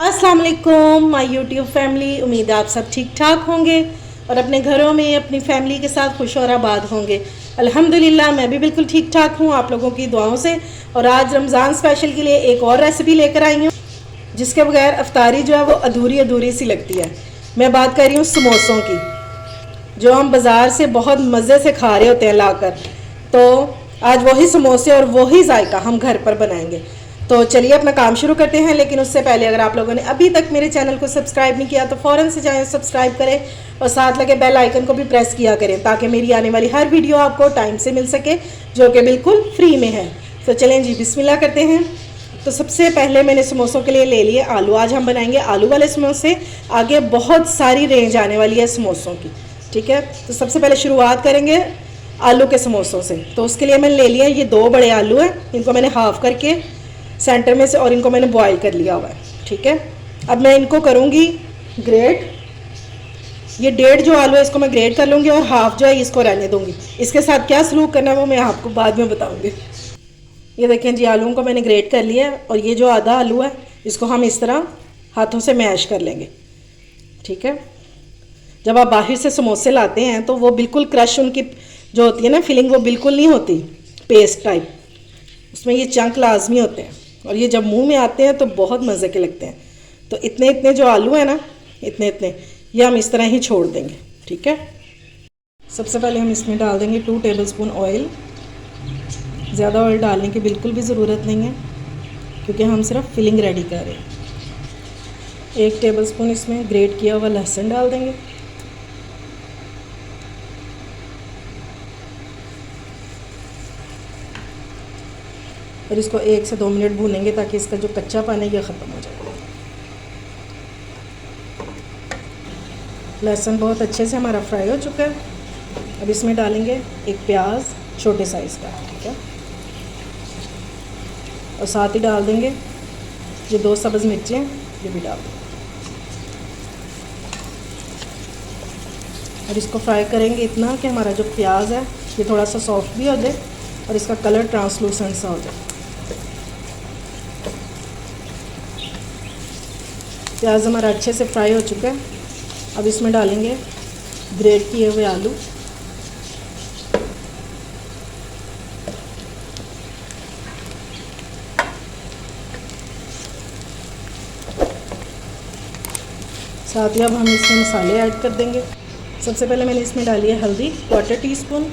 अस्सलाम वालेकुम my YouTube family. उम्मीद है आप सब ठीक ठाक होंगे और अपने घरों में अपनी फैमिली के साथ खुश और आबाद होंगे। अल्हम्दुलिल्लाह मैं भी बिल्कुल ठीक ठाक हूँ आप लोगों की दुआओं से। और आज रमज़ान स्पेशल के लिए एक और रेसिपी लेकर आई हूँ जिसके बगैर अफ्तारी जो है वो अधूरी अधूरी सी लगती है। मैं बात कर रही हूँ समोसों की, जो हम बाज़ार से बहुत मज़े से खा रहे होते हैं लाकर। तो आज वही समोसे और वही जायका हम घर पर बनाएंगे। तो चलिए अपना काम शुरू करते हैं। लेकिन उससे पहले अगर आप लोगों ने अभी तक मेरे चैनल को सब्सक्राइब नहीं किया तो फ़ौरन से जाएं, सब्सक्राइब करें और साथ लगे बेल आइकन को भी प्रेस किया करें ताकि मेरी आने वाली हर वीडियो आपको टाइम से मिल सके, जो कि बिल्कुल फ्री में है। तो चलें जी, बिस्मिल्लाह करते हैं। तो सबसे पहले मैंने समोसों के लिए ले लिए आलू। आज हम बनाएंगे आलू वाले समोसे। आगे बहुत सारी रेंज आने वाली है समोसों की, ठीक है। तो सबसे पहले शुरुआत करेंगे आलू के समोसों से। तो उसके लिए मैंने ले लिया ये 2 बड़े आलू हैं, इनको मैंने हाफ़ करके सेंटर में से और इनको मैंने बॉईल कर लिया हुआ है, ठीक है। अब मैं इनको करूँगी ग्रेट। ये 1.5 जो आलू है इसको मैं ग्रेट कर लूँगी और हाफ़ जो है इसको रहने दूँगी। इसके साथ क्या सलूक करना है वो मैं आपको बाद में बताऊँगी। ये देखें जी, आलूओं को मैंने ग्रेट कर लिया है और ये जो आधा आलू है इसको हम इस तरह हाथों से मैश कर लेंगे, ठीक है। जब आप बाहर से समोसे लाते हैं तो वो बिल्कुल क्रश उनकी जो होती है ना फिलिंग, वो बिल्कुल नहीं होती पेस्ट टाइप, उसमें ये चंक लाजमी होते हैं और ये जब मुंह में आते हैं तो बहुत मज़े के लगते हैं। तो इतने इतने जो आलू हैं ना, इतने इतने ये हम इस तरह ही छोड़ देंगे, ठीक है। सबसे पहले हम इसमें डाल देंगे 2 टेबलस्पून ऑयल। ज़्यादा ऑयल डालने की बिल्कुल भी ज़रूरत नहीं है क्योंकि हम सिर्फ फिलिंग रेडी कर रहे हैं। 1 टेबलस्पून इसमें ग्रेट किया हुआ लहसुन डाल देंगे। और इसको 1 से 2 मिनट भूनेंगे ताकि इसका जो कच्चापन है ये ख़त्म हो जाए। लहसुन बहुत अच्छे से हमारा फ्राई हो चुका है। अब इसमें डालेंगे एक प्याज छोटे साइज़ का, ठीक है। और साथ ही डाल देंगे ये 2 सब्ज़ मिर्चें, ये भी डाल देंगे और इसको फ्राई करेंगे इतना कि हमारा जो प्याज है ये थोड़ा सा सॉफ्ट भी हो जाए और इसका कलर ट्रांसलूसेंट सा हो जाए। प्याज हमारा अच्छे से फ्राई हो चुका है। अब इसमें डालेंगे ग्रेट किए हुए आलू। साथ ही अब हम इसमें मसाले ऐड कर देंगे। सबसे पहले मैंने इसमें डाली है हल्दी 1/4 टीस्पून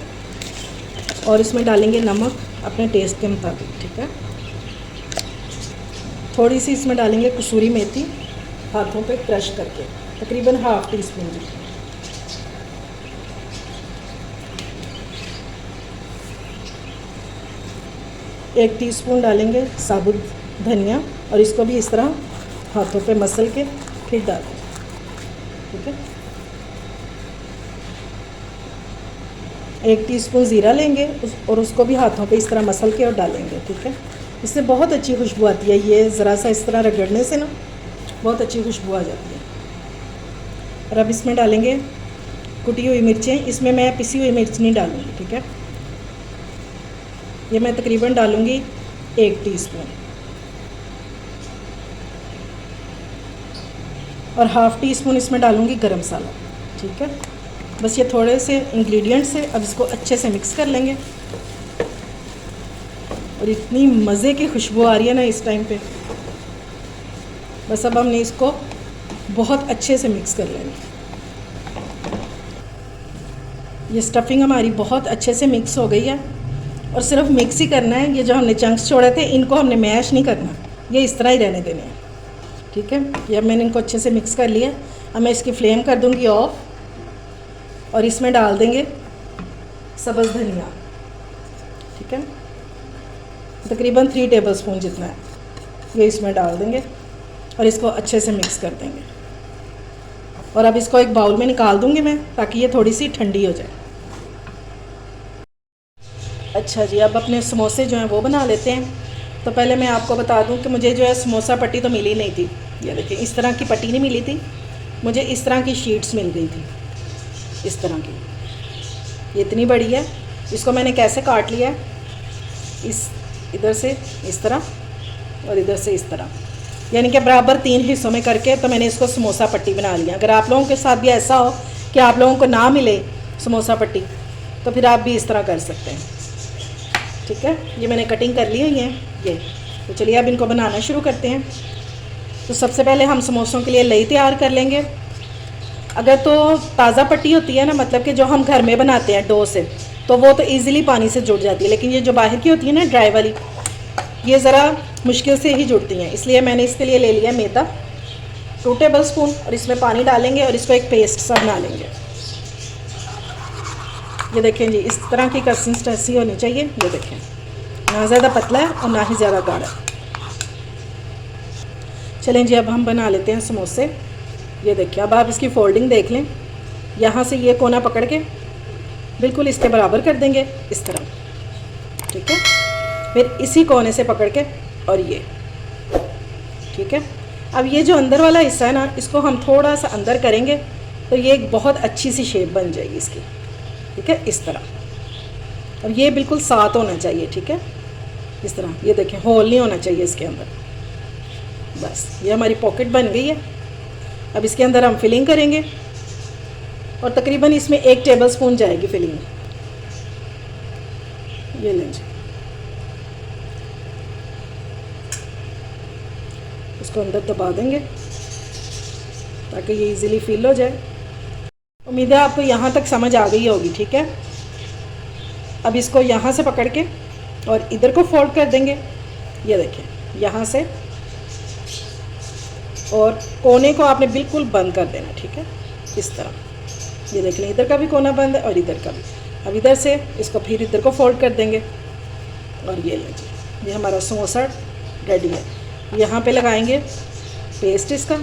और इसमें डालेंगे नमक अपने टेस्ट के मुताबिक, ठीक है। थोड़ी सी इसमें डालेंगे कसूरी मेथी हाथों पे क्रश करके, तकरीबन 1/2 टीस्पून जितनी। एक टीस्पून डालेंगे साबुत धनिया और इसको भी इस तरह हाथों पे मसल के फिर डालें, ठीक है। 1 टीस्पून ज़ीरा लेंगे और उसको भी हाथों पे इस तरह मसल के और डालेंगे, ठीक है। इससे बहुत अच्छी खुशबू आती है। ये ज़रा सा इस तरह रगड़ने से ना बहुत अच्छी खुशबू आ जाती है। और अब इसमें डालेंगे कुटी हुई मिर्चें। इसमें मैं पिसी हुई मिर्च नहीं डालूँगी, ठीक है। ये मैं तकरीबन डालूँगी 1 टीस्पून और 1/2 टीस्पून इसमें डालूँगी गरम मसाला, ठीक है। बस ये थोड़े से इंग्रेडिएंट से अब इसको अच्छे से मिक्स कर लेंगे और इतनी मज़े की खुशबू आ रही है ना इस टाइम पे। बस अब हमने इसको बहुत अच्छे से मिक्स कर लेंगे। ये स्टफिंग हमारी बहुत अच्छे से मिक्स हो गई है और सिर्फ मिक्स ही करना है। ये जो हमने चंक्स छोड़े थे इनको हमने मैश नहीं करना, ये इस तरह ही रहने देने हैं, ठीक है। ये अब मैंने इनको अच्छे से मिक्स कर लिया। अब मैं इसकी फ्लेम कर दूँगी ऑफ और इसमें डाल देंगे सब्ज़ धनिया, ठीक है। तकरीबन 3 टेबलस्पून जितना है ये इसमें डाल देंगे और इसको अच्छे से मिक्स कर देंगे। और अब इसको एक बाउल में निकाल दूंगी मैं ताकि ये थोड़ी सी ठंडी हो जाए। अच्छा जी, अब अपने समोसे जो हैं वो बना लेते हैं। तो पहले मैं आपको बता दूं कि मुझे जो है समोसा पट्टी तो मिली नहीं थी। ये देखिए इस तरह की पट्टी नहीं मिली थी, मुझे इस तरह की शीट्स मिल गई थी, इस तरह की। ये इतनी बड़ी है। इसको मैंने कैसे काट लिया है, इस इधर से इस तरह और इधर से इस तरह, यानी कि बराबर 3 हिस्सों में करके तो मैंने इसको समोसा पट्टी बना लिया। अगर आप लोगों के साथ भी ऐसा हो कि आप लोगों को ना मिले समोसा पट्टी, तो फिर आप भी इस तरह कर सकते हैं। ठीक है, ये मैंने कटिंग कर ली हुई है ये। तो चलिए अब इनको बनाना शुरू करते हैं। तो सबसे पहले हम समोसों के लिए लई तैयार कर लेंगे। अगर तो ताज़ा पट्टी होती है ना, मतलब कि जो हम घर में बनाते हैं डो से, तो वो तो ईज़िली पानी से जुड़ जाती है। लेकिन ये जो बाहर की होती है ना ड्राई वाली, ये ज़रा मुश्किल से ही जुड़ती हैं। इसलिए मैंने इसके लिए ले लिया मैदा 2 टेबल स्पून, और इसमें पानी डालेंगे और इसको एक पेस्ट सा बना लेंगे। ये देखें जी, इस तरह की कंसिस्टेंसी होनी चाहिए। ये देखें, ना ज़्यादा पतला है और ना ही ज़्यादा गाढ़ा। चलें जी, अब हम बना लेते हैं समोसे। ये देखिए, अब आप इसकी फोल्डिंग देख लें। यहाँ से ये कोना पकड़ के बिल्कुल इसके बराबर कर देंगे इस तरह। ठीक है, फिर इसी कोने से पकड़ के और ये। ठीक है, अब ये जो अंदर वाला हिस्सा है ना, इसको हम थोड़ा सा अंदर करेंगे तो ये एक बहुत अच्छी सी शेप बन जाएगी इसकी। ठीक है, इस तरह। अब ये बिल्कुल साथ होना चाहिए। ठीक है, इस तरह। ये देखें, होल नहीं होना चाहिए इसके अंदर। बस ये हमारी पॉकेट बन गई है। अब इसके अंदर हम फिलिंग करेंगे और तकरीबन इसमें 1 टेबल स्पून जाएगी फिलिंग। ये लें जी, इसको अंदर दबा देंगे ताकि ये इजीली फिल हो जाए। उम्मीद है आपको यहाँ तक समझ आ गई होगी। ठीक है, अब इसको यहाँ से पकड़ के और इधर को फोल्ड कर देंगे। ये देखें, यहाँ से, और कोने को आपने बिल्कुल बंद कर देना। ठीक है, इस तरह। ये देख लें, इधर का भी कोना बंद है और इधर का भी। अब इधर से इसको फिर इधर को फोल्ड कर देंगे और ये लीजिए, ये हमारा समोसा रेडी है। यहाँ पे लगाएंगे पेस्ट इसका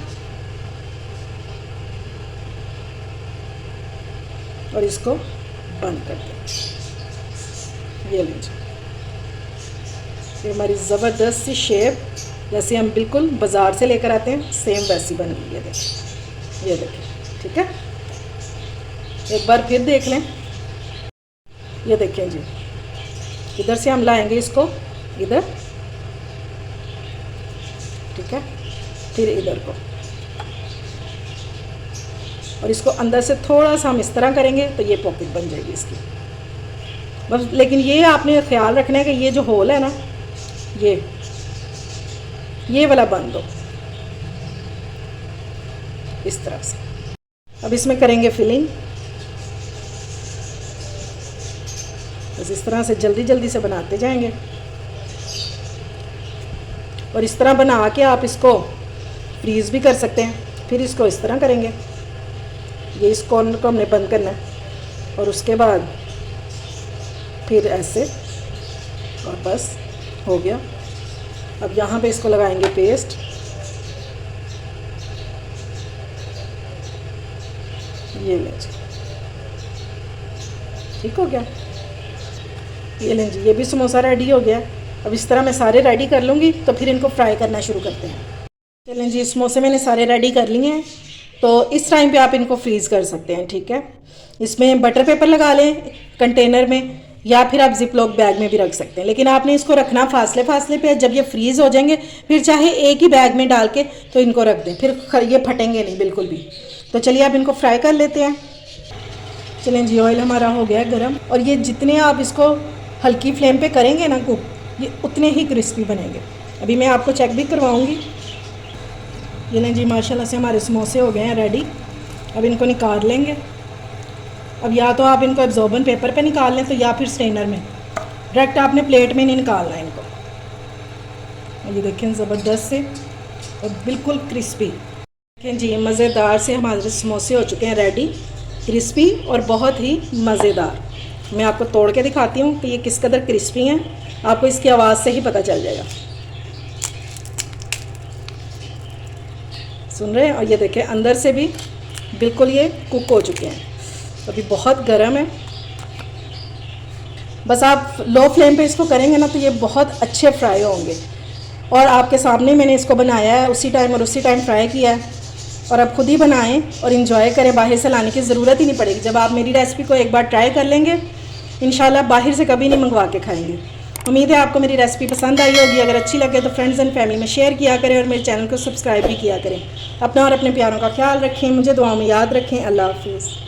और इसको बंद कर देंगे। ये लीजिए, ये हमारी ज़बरदस्त सी शेप जैसे हम बिल्कुल बाज़ार से लेकर आते हैं, सेम वैसी बन गई। ये देखें, ये देखें। ठीक है, एक बार फिर देख लें। ये देखें जी, इधर से हम लाएंगे इसको इधर। ठीक है, फिर इधर को, और इसको अंदर से थोड़ा सा हम इस तरह करेंगे तो ये पॉकेट बन जाएगी इसकी। बस लेकिन ये आपने ख्याल रखना है कि ये जो होल है ना, ये वाला बंद हो इस तरह से। अब इसमें करेंगे फिलिंग। बस इस तरह से जल्दी जल्दी से बनाते जाएंगे और इस तरह बना के आप इसको फ्रीज़ भी कर सकते हैं। फिर इसको इस तरह करेंगे, ये इस कॉर्नर को हमने बंद करना है और उसके बाद फिर ऐसे, और बस हो गया। अब यहाँ पे इसको लगाएंगे पेस्ट। ये लें जी, ठीक हो गया। ये लें जी, ये भी समोसा रेडी हो गया। अब इस तरह मैं सारे रेडी कर लूँगी तो फिर इनको फ्राई करना शुरू करते हैं। चलें जी, समोसे मैंने सारे रेडी कर लिए हैं। तो इस टाइम पे आप इनको फ्रीज़ कर सकते हैं। ठीक है, इसमें बटर पेपर लगा लें कंटेनर में, या फिर आप जिप लॉक बैग में भी रख सकते हैं। लेकिन आपने इसको रखना फासले फासले पे। जब ये फ्रीज़ हो जाएंगे फिर चाहे एक ही बैग में डाल के तो इनको रख दें, फिर ये फटेंगे नहीं बिल्कुल भी। तो चलिए आप इनको फ्राई कर लेते हैं। चलें जी, ऑयल हमारा हो गया है गर्म, और ये जितने आप इसको हल्की फ्लेम पे करेंगे ना कुक, ये उतने ही क्रिस्पी बनेंगे। अभी मैं आपको चेक भी करवाऊँगी। ये लें जी, माशाल्लाह से हमारे समोसे हो गए हैं रेडी। अब इनको निकाल लेंगे। अब या तो आप इनको एब्जॉर्बन पेपर पे निकाल लें, तो या फिर स्ट्रेनर में। डायरेक्ट आपने प्लेट में नहीं निकालना है इनको। ये देखें, ज़बरदस्त से और बिल्कुल क्रिस्पी। देखें जी, मज़ेदार से हमारे समोसे हो चुके हैं रेडी, क्रिस्पी और बहुत ही मज़ेदार। मैं आपको तोड़ के दिखाती हूँ कि ये किस कदर क्रिस्पी हैं। आपको इसकी आवाज़ से ही पता चल जाएगा। सुन रहे हैं? और ये देखें, अंदर से भी बिल्कुल ये कुक हो चुके हैं। अभी बहुत गर्म है। बस आप लो फ्लेम पे इसको करेंगे ना तो ये बहुत अच्छे फ्राई होंगे। और आपके सामने मैंने इसको बनाया है, उसी टाइम फ्राई किया है। और आप खुद ही बनाएं और इन्जॉय करें, बाहर से लाने की ज़रूरत ही नहीं पड़ेगी। जब आप मेरी रेसिपी को एक बार ट्राई कर लेंगे, इंशाल्लाह बाहर से कभी नहीं मंगवा के खाएंगे। उम्मीद है आपको मेरी रेसिपी पसंद आई होगी। अगर अच्छी लगे तो फ्रेंड्स एंड फैमिली में शेयर किया करें और मेरे चैनल को सब्सक्राइब भी किया करें। अपना और अपने प्यारों का ख्याल रखें, मुझे दुआओं में याद रखें। अल्लाह हाफिज़।